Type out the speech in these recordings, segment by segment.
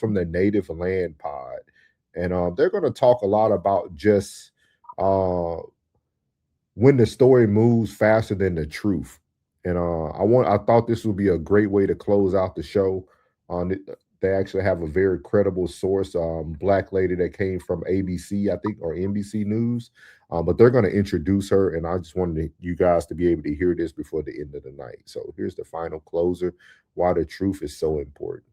from the Native Land Pod, and they're going to talk a lot about just uh, when the story moves faster than the truth. And I thought this would be a great way to close out the show. On it, they actually have a very credible source, black lady that came from ABC, I think, or NBC News. But they're going to introduce her, and I just wanted you guys to be able to hear this before the end of the night. So here's the final closer: why the truth is so important.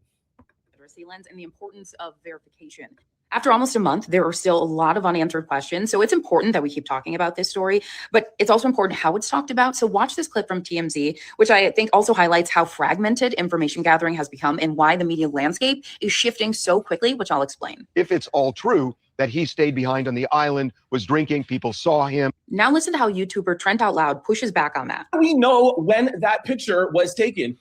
Literacy lens and the importance of verification. After almost a month, there are still a lot of unanswered questions. So it's important that we keep talking about this story, but it's also important how it's talked about. So watch this clip from TMZ, which I think also highlights how fragmented information gathering has become and why the media landscape is shifting so quickly, which I'll explain. If it's all true that he stayed behind on the island, was drinking, people saw him. Now listen to how YouTuber Trent Out Loud pushes back on that. We know when that picture was taken.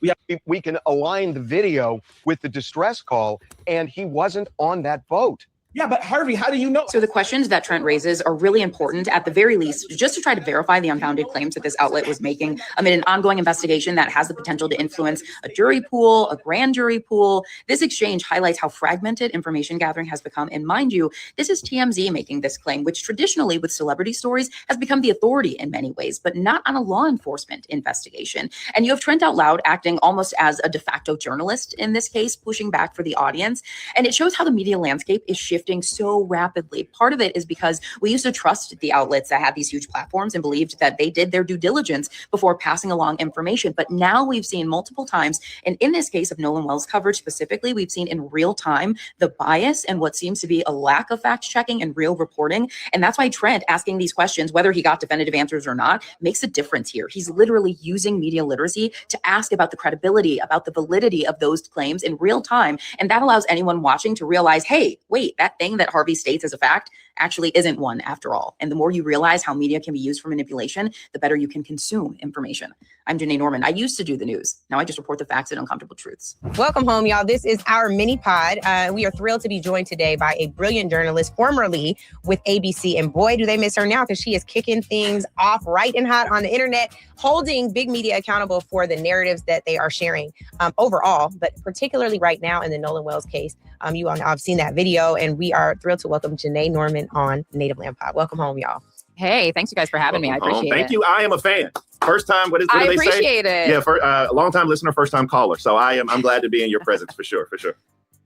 We can align the video with the distress call, and he wasn't on that boat. Yeah, but Harvey, how do you know? So the questions that Trent raises are really important, at the very least, just to try to verify the unfounded claims that this outlet was making amid an ongoing investigation that has the potential to influence a jury pool, a grand jury pool. This exchange highlights how fragmented information gathering has become. And mind you, this is TMZ making this claim, which traditionally with celebrity stories has become the authority in many ways, but not on a law enforcement investigation. And you have Trent Out Loud acting almost as a de facto journalist in this case, pushing back for the audience. And it shows how the media landscape is shifting so rapidly. Part of it is because we used to trust the outlets that had these huge platforms and believed that they did their due diligence before passing along information. But now we've seen multiple times, and in this case of Nolan Wells coverage specifically, we've seen in real time the bias and what seems to be a lack of fact checking and real reporting. And that's why Trent asking these questions, whether he got definitive answers or not, makes a difference here. He's literally using media literacy to ask about the credibility, about the validity of those claims in real time. And that allows anyone watching to realize, hey, wait, that thing that Harvey states as a fact actually isn't one after all. And the more you realize how media can be used for manipulation, the better you can consume information. I'm Janae Norman. I used to do the news. Now I just report the facts and uncomfortable truths. Welcome home, y'all. This is our mini pod. We are thrilled to be joined today by a brilliant journalist, formerly with ABC. And boy, do they miss her now, because she is kicking things off right and hot on the internet, holding big media accountable for the narratives that they are sharing overall, but particularly right now in the Nolan Wells case. You all know, I've seen that video, and we are thrilled to welcome Janae Norman on Native Land Pod. Welcome home, y'all. Hey, thanks you guys for having me. I appreciate it. Thank you. I am a fan. First time, what do they say? I appreciate it. Yeah, for a long time listener, first time caller. So I'm glad to be in your presence for sure.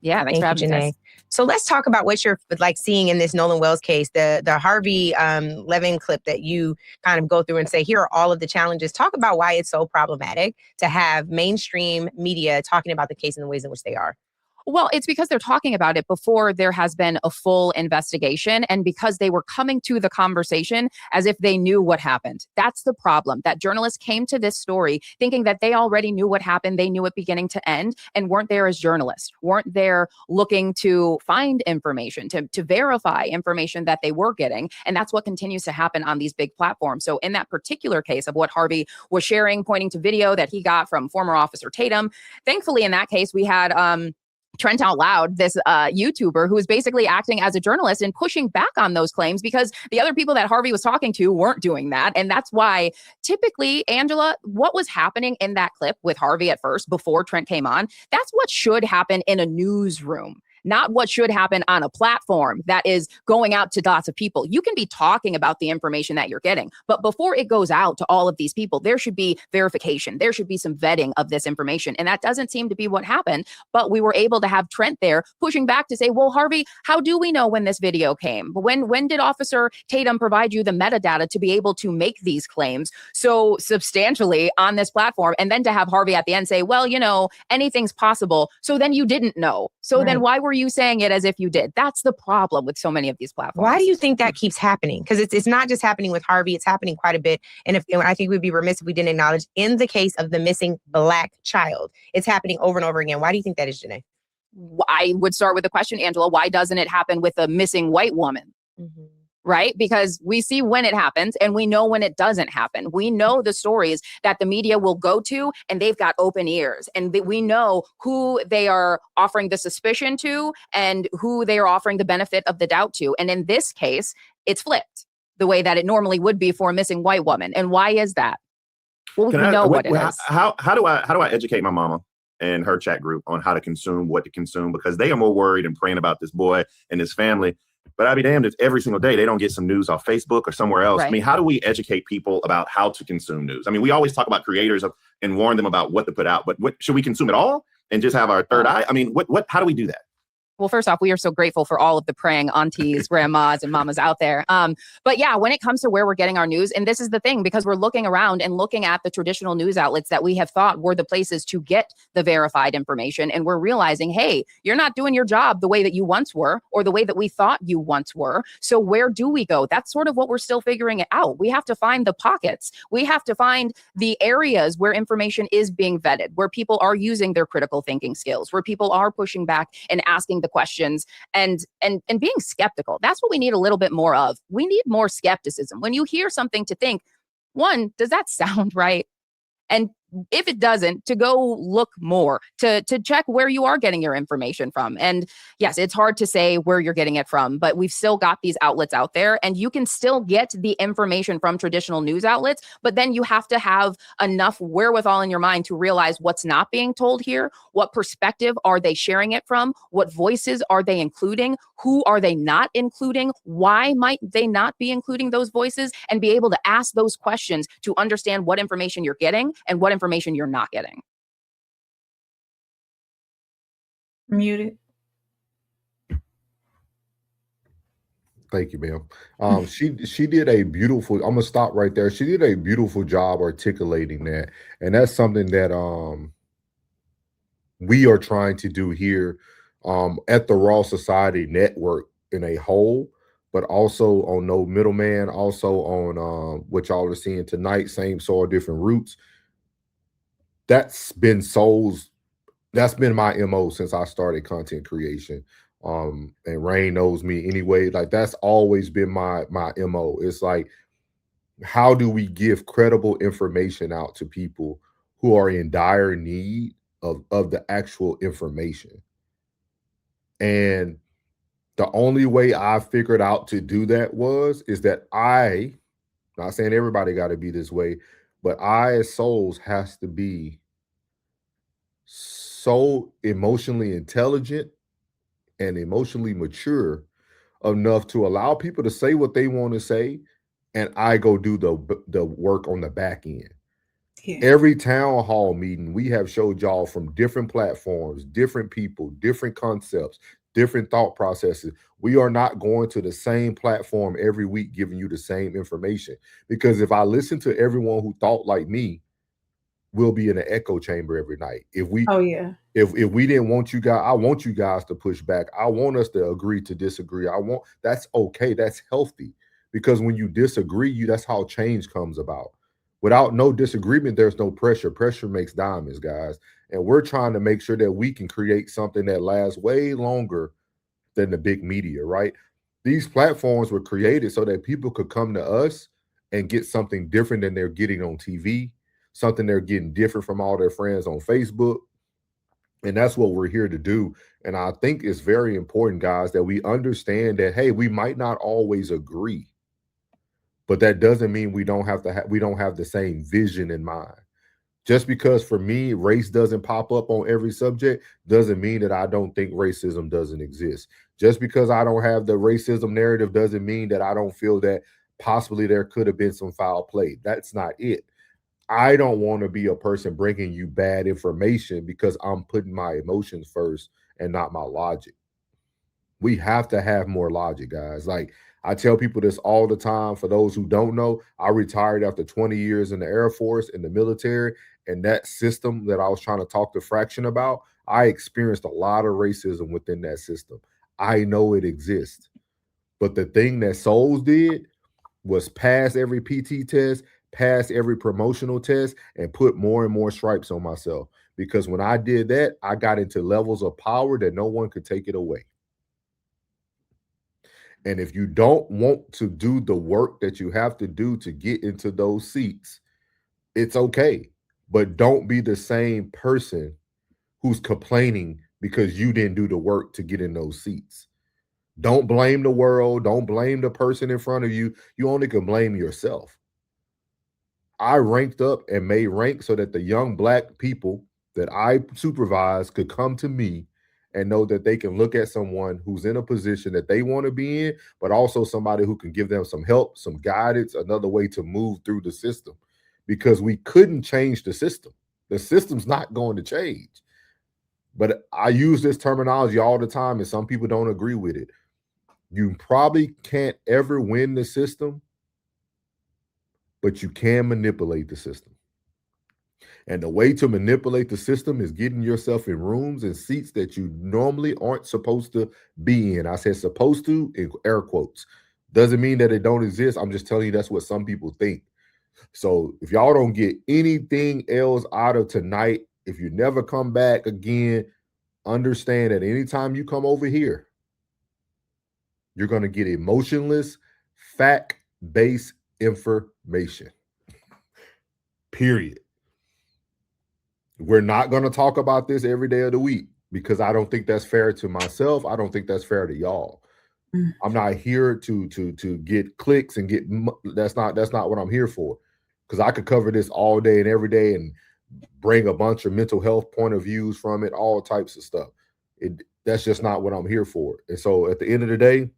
Yeah, thanks for having me, Janae. So let's talk about what you're like seeing in this Nolan Wells case, the Harvey Levin clip that you kind of go through and say, here are all of the challenges. Talk about why it's so problematic to have mainstream media talking about the case in the ways in which they are. Well, it's because they're talking about it before there has been a full investigation, and because they were coming to the conversation as if they knew what happened. That's the problem, that journalists came to this story thinking that they already knew what happened. They knew it beginning to end, and weren't there as journalists, weren't there looking to find information, to verify information that they were getting. And that's what continues to happen on these big platforms. So in that particular case of what Harvey was sharing, pointing to video that he got from former Officer Tatum, thankfully in that case, we had Trent Out Loud, this YouTuber who is basically acting as a journalist and pushing back on those claims, because the other people that Harvey was talking to weren't doing that. And that's why typically, Angela, what was happening in that clip with Harvey at first before Trent came on, that's what should happen in a newsroom. Not what should happen on a platform that is going out to lots of people. You can be talking about the information that you're getting, but before it goes out to all of these people, there should be verification. There should be some vetting of this information. And that doesn't seem to be what happened. But we were able to have Trent there pushing back to say, well, Harvey, how do we know when this video came? When did Officer Tatum provide you the metadata to be able to make these claims so substantially on this platform? And then to have Harvey at the end say, well, you know, anything's possible. So then you didn't know. So then why were you saying it as if you did? That's the problem with so many of these platforms. Why do you think that keeps happening? Because it's not just happening with Harvey, it's happening quite a bit. And I think we'd be remiss if we didn't acknowledge in the case of the missing Black child, it's happening over and over again. Why do you think that is, Janae? I would start with the question, Angela, why doesn't it happen with a missing white woman? Mm-hmm. Right? Because we see when it happens and we know when it doesn't happen. We know the stories that the media will go to, and they've got open ears, and we know who they are offering the suspicion to and who they are offering the benefit of the doubt to. And in this case, it's flipped the way that it normally would be for a missing white woman. And why is that? Well, we know what it is. How do I educate my mama and her chat group on how to consume, what to consume, because they are more worried and praying about this boy and his family. But I'd be damned if every single day they don't get some news off Facebook or somewhere else. Right. I mean, how do we educate people about how to consume news? I mean, we always talk about creators and warn them about what to put out, but what should we consume it all and just have our third eye? I mean, how do we do that? Well, first off, we are so grateful for all of the praying aunties, grandmas, and mamas out there. But yeah, when it comes to where we're getting our news, and this is the thing, because we're looking around and looking at the traditional news outlets that we have thought were the places to get the verified information. And we're realizing, hey, you're not doing your job the way that you once were, or the way that we thought you once were. So where do we go? That's sort of what we're still figuring it out. We have to find the pockets. We have to find the areas where information is being vetted, where people are using their critical thinking skills, where people are pushing back and asking the questions and being skeptical. That's what we need a little bit more of. We need more skepticism. When you hear something, to think, one, does that sound right? And if it doesn't, to go look more, to check where you are getting your information from. And yes, it's hard to say where you're getting it from, but we've still got these outlets out there, and you can still get the information from traditional news outlets, but then you have to have enough wherewithal in your mind to realize what's not being told here, what perspective are they sharing it from, what voices are they including, who are they not including, why might they not be including those voices, and be able to ask those questions to understand what information you're getting and what information you're not getting. Muted. Thank you, ma'am. She did a beautiful, I'm gonna stop right there. She did a beautiful job articulating that. And that's something that we are trying to do here at the Raw Society Network in a whole, but also on No Middleman, also on what y'all are seeing tonight, Same Soil, Different Roots. That's been my MO since I started content creation. And Rain knows me anyway. Like, that's always been my MO. It's like, how do we give credible information out to people who are in dire need of the actual information? And the only way I figured out to do that is that not saying everybody got to be this way, but I, as Souls, has to be so emotionally intelligent and emotionally mature enough to allow people to say what they want to say, and I go do the work on the back end. Yeah. Every town hall meeting, we have showed y'all from different platforms, different people, different concepts, different thought processes. We are not going to the same platform every week giving you the same information, because if I listen to everyone who thought like me, we'll be in an echo chamber every night. If we didn't want you guys, I want you guys to push back. I want us to agree to disagree. That's okay. That's healthy, because when you disagree, that's how change comes about. Without no disagreement, there's no pressure. Pressure makes diamonds, guys. And we're trying to make sure that we can create something that lasts way longer than the big media, right? These platforms were created so that people could come to us and get something different than they're getting on TV, something they're getting different from all their friends on Facebook. And that's what we're here to do. And I think it's very important, guys, that we understand that, hey, we might not always agree, but that doesn't mean we don't have the same vision in mind. Just because for me, race doesn't pop up on every subject doesn't mean that I don't think racism doesn't exist. Just because I don't have the racism narrative doesn't mean that I don't feel that possibly there could have been some foul play. That's not it. I don't want to be a person bringing you bad information because I'm putting my emotions first and not my logic. We have to have more logic, guys. Like, I tell people this all the time. For those who don't know, I retired after 20 years in the Air Force, in the military, and that system that I was trying to talk to Fraction about, I experienced a lot of racism within that system. I know it exists. But the thing that Souls did was pass every PT test, pass every promotional test, and put more and more stripes on myself. Because when I did that, I got into levels of power that no one could take it away. And if you don't want to do the work that you have to do to get into those seats, it's okay. But don't be the same person who's complaining because you didn't do the work to get in those seats. Don't blame the world. Don't blame the person in front of you. You only can blame yourself. I ranked up and made rank so that the young Black people that I supervise could come to me and know that they can look at someone who's in a position that they want to be in, but also somebody who can give them some help, some guidance, another way to move through the system, because we couldn't change the system. The system's not going to change. But I use this terminology all the time, and some people don't agree with it. You probably can't ever win the system, but you can manipulate the system. And the way to manipulate the system is getting yourself in rooms and seats that you normally aren't supposed to be in. I said supposed to in air quotes. Doesn't mean that it don't exist. I'm just telling you that's what some people think. So if y'all don't get anything else out of tonight, if you never come back again, understand that anytime you come over here, you're going to get emotionless, fact-based information. Period. We're not going to talk about this every day of the week because I don't think that's fair to myself. I don't think that's fair to y'all. I'm not here to get clicks and get that's not what I'm here for, because I could cover this all day and every day and bring a bunch of mental health point of views from it, all types of stuff. That's just not what I'm here for. And so at the end of the day,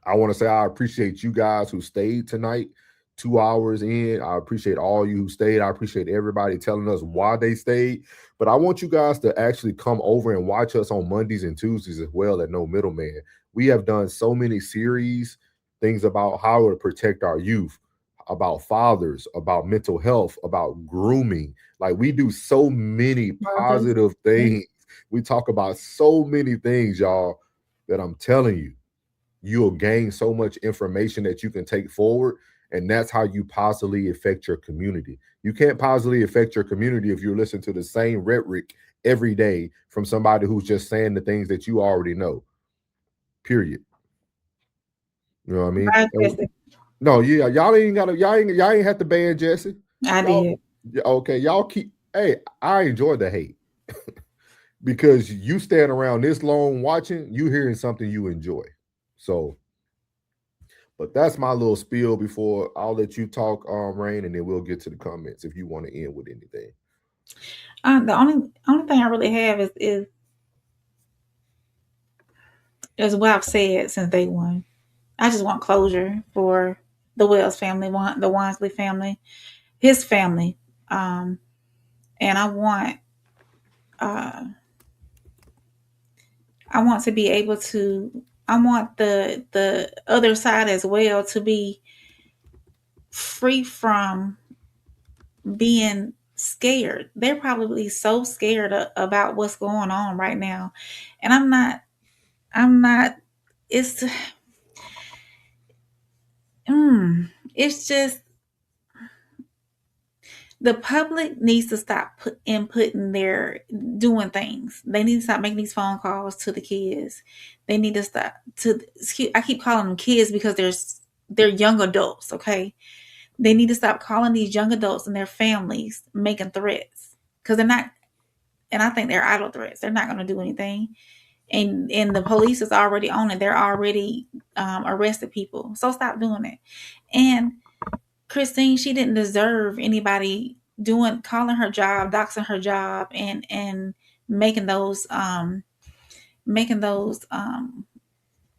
I want to say I appreciate you guys who stayed tonight. 2 hours in. I appreciate all you who stayed. I appreciate everybody telling us why they stayed. But I want you guys to actually come over and watch us on Mondays and Tuesdays as well at No Middleman. We have done so many series, things about how to protect our youth, about fathers, about mental health, about grooming. Like, we do so many positive things. We talk about so many things, y'all, that I'm telling you, you'll gain so much information that you can take forward. And that's how you positively affect your community. You can't positively affect your community if you're listening to the same rhetoric every day from somebody who's just saying the things that you already know. Period. You know what I mean? No, yeah, y'all ain't have to ban Jesse. I did. Okay, y'all keep. Hey, I enjoy the hate because you stand around this long watching, you hearing something you enjoy. So. But that's my little spiel before I'll let you talk, Rain, and then we'll get to the comments if you want to end with anything. The only thing I really have is what I've said since day one. I just want closure for the Wells family, the Wansley family, his family, and I want to be able to. I want the other side as well to be free from being scared. They're probably so scared about what's going on right now. And I'm not, it's just, the public needs to stop inputting doing things. They need to stop making these phone calls to the kids. They need to stop I keep calling them kids because they're young adults. Okay. They need to stop calling these young adults and their families making threats, because they're not, and I think they're idle threats. They're not going to do anything. And the police is already on it. They're already arrested people. So stop doing it. And Christine, she didn't deserve anybody calling her job, doxing her job, and making those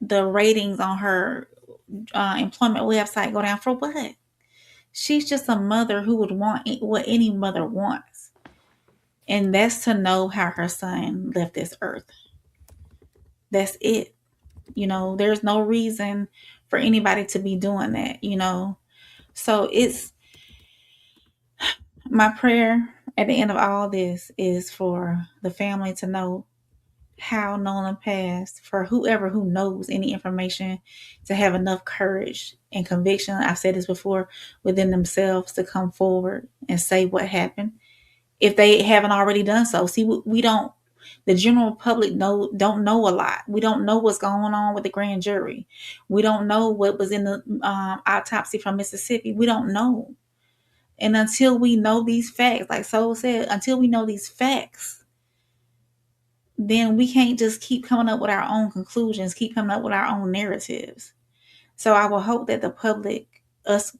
the ratings on her employment website go down. For what? She's just a mother who would want what any mother wants. And that's to know how her son left this earth. That's it. There's no reason for anybody to be doing that, So it's my prayer at the end of all this is for the family to know how Nolan passed, for whoever who knows any information to have enough courage and conviction, I've said this before, within themselves to come forward and say what happened if they haven't already done so. See, the general public don't know a lot. We don't know what's going on with the grand jury. We don't know what was in the autopsy from Mississippi. We don't know. And until we know these facts, like Soul said, until we know these facts, then we can't just keep coming up with our own conclusions, keep coming up with our own narratives. So I will hope that the public, us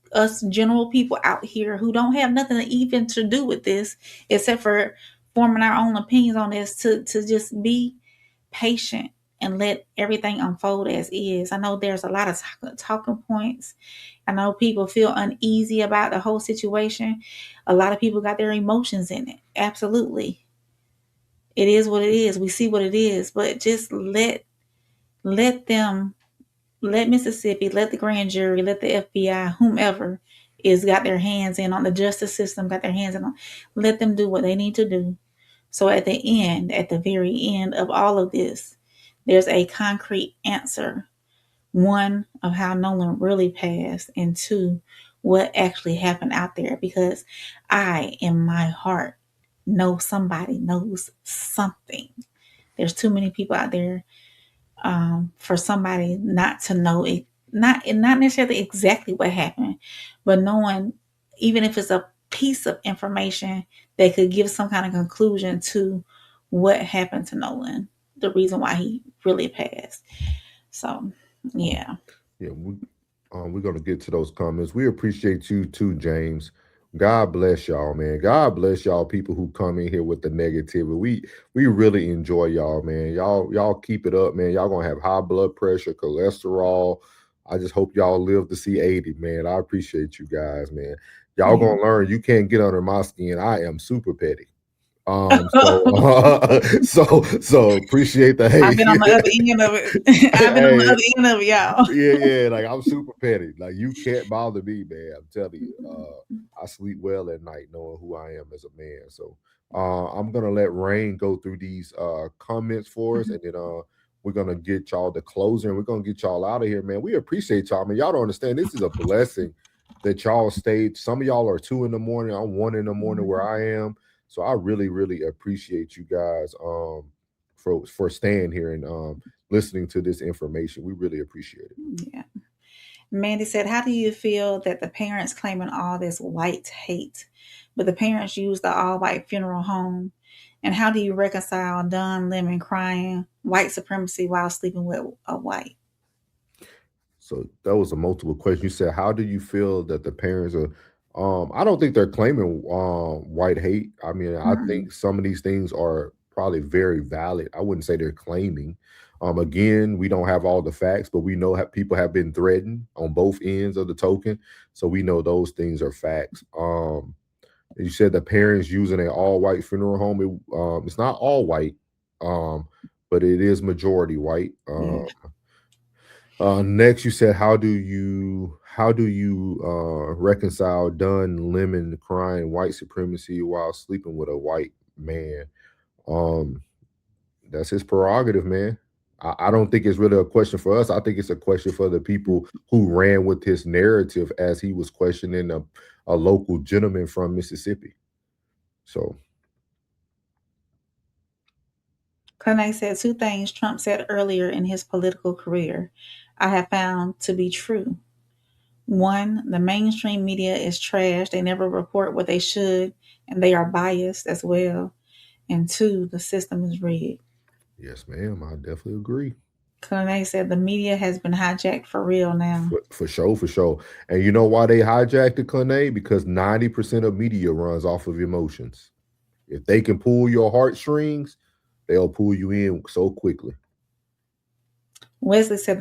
general people out here who don't have nothing even to do with this, except for forming our own opinions on this to just be patient and let everything unfold as is. I know there's a lot of talking points. I know people feel uneasy about the whole situation. A lot of people got their emotions in it. Absolutely. It is what it is. We see what it is, but just let Mississippi, let the grand jury, let the FBI, whomever is got their hands in on the justice system, got their hands in on, let them do what they need to do. So at the very end of all of this, there's a concrete answer. One, of how Nolan really passed, and two, what actually happened out there. Because I, in my heart, know somebody knows something. There's too many people out there for somebody not to know it, not necessarily exactly what happened, but knowing, even if it's a piece of information that could give some kind of conclusion to what happened to Nolan, the reason why he really passed. So, yeah. Yeah, we're gonna get to those comments. We appreciate you too, James. God bless y'all, man. God bless y'all people who come in here with the negativity. We really enjoy y'all, man. Y'all keep it up, man. Y'all gonna have high blood pressure, cholesterol. I just hope y'all live to see 80, man. I appreciate you guys, man. Y'all gonna learn you can't get under my skin. I am super petty. So appreciate the hate. I've been on the other end of it. I've been on the other end of it, y'all. Yeah, like I'm super petty. Like you can't bother me, man. I'm telling you. I sleep well at night knowing who I am as a man. So I'm gonna let Rain go through these comments for us, and then we're gonna get y'all the closer, and we're gonna get y'all out of here, man. We appreciate y'all, man. Y'all don't understand. This is a blessing that y'all stayed. Some of y'all are 2 in the morning. I'm 1 in the morning where I am. So I really, really appreciate you guys for staying here and listening to this information. We really appreciate it. Yeah. Mandy said, how do you feel that the parents claiming all this white hate, but the parents use the all-white funeral home? And how do you reconcile Don Lemon crying white supremacy while sleeping with a white? So that was a multiple question. You said, how do you feel that the parents are I don't think they're claiming white hate. I mean, I think some of these things are probably very valid. I wouldn't say they're claiming. Again, we don't have all the facts, but we know people have been threatened on both ends of the token. So we know those things are facts. You said the parents using an all-white funeral home. It's not all white, but it is majority white. Next, you said, how do you reconcile Don Lemon crying white supremacy while sleeping with a white man? That's his prerogative, man. I don't think it's really a question for us. I think it's a question for the people who ran with his narrative as he was questioning a local gentleman from Mississippi. So. Kane said 2 things Trump said earlier in his political career I have found to be true. 1, the mainstream media is trash. They never report what they should, and they are biased as well. And 2, the system is rigged. Yes, ma'am. I definitely agree. Kane said the media has been hijacked for real now. For sure. And you know why they hijacked it, Kane? Because 90% of media runs off of emotions. If they can pull your heartstrings, they'll pull you in so quickly. Wesley said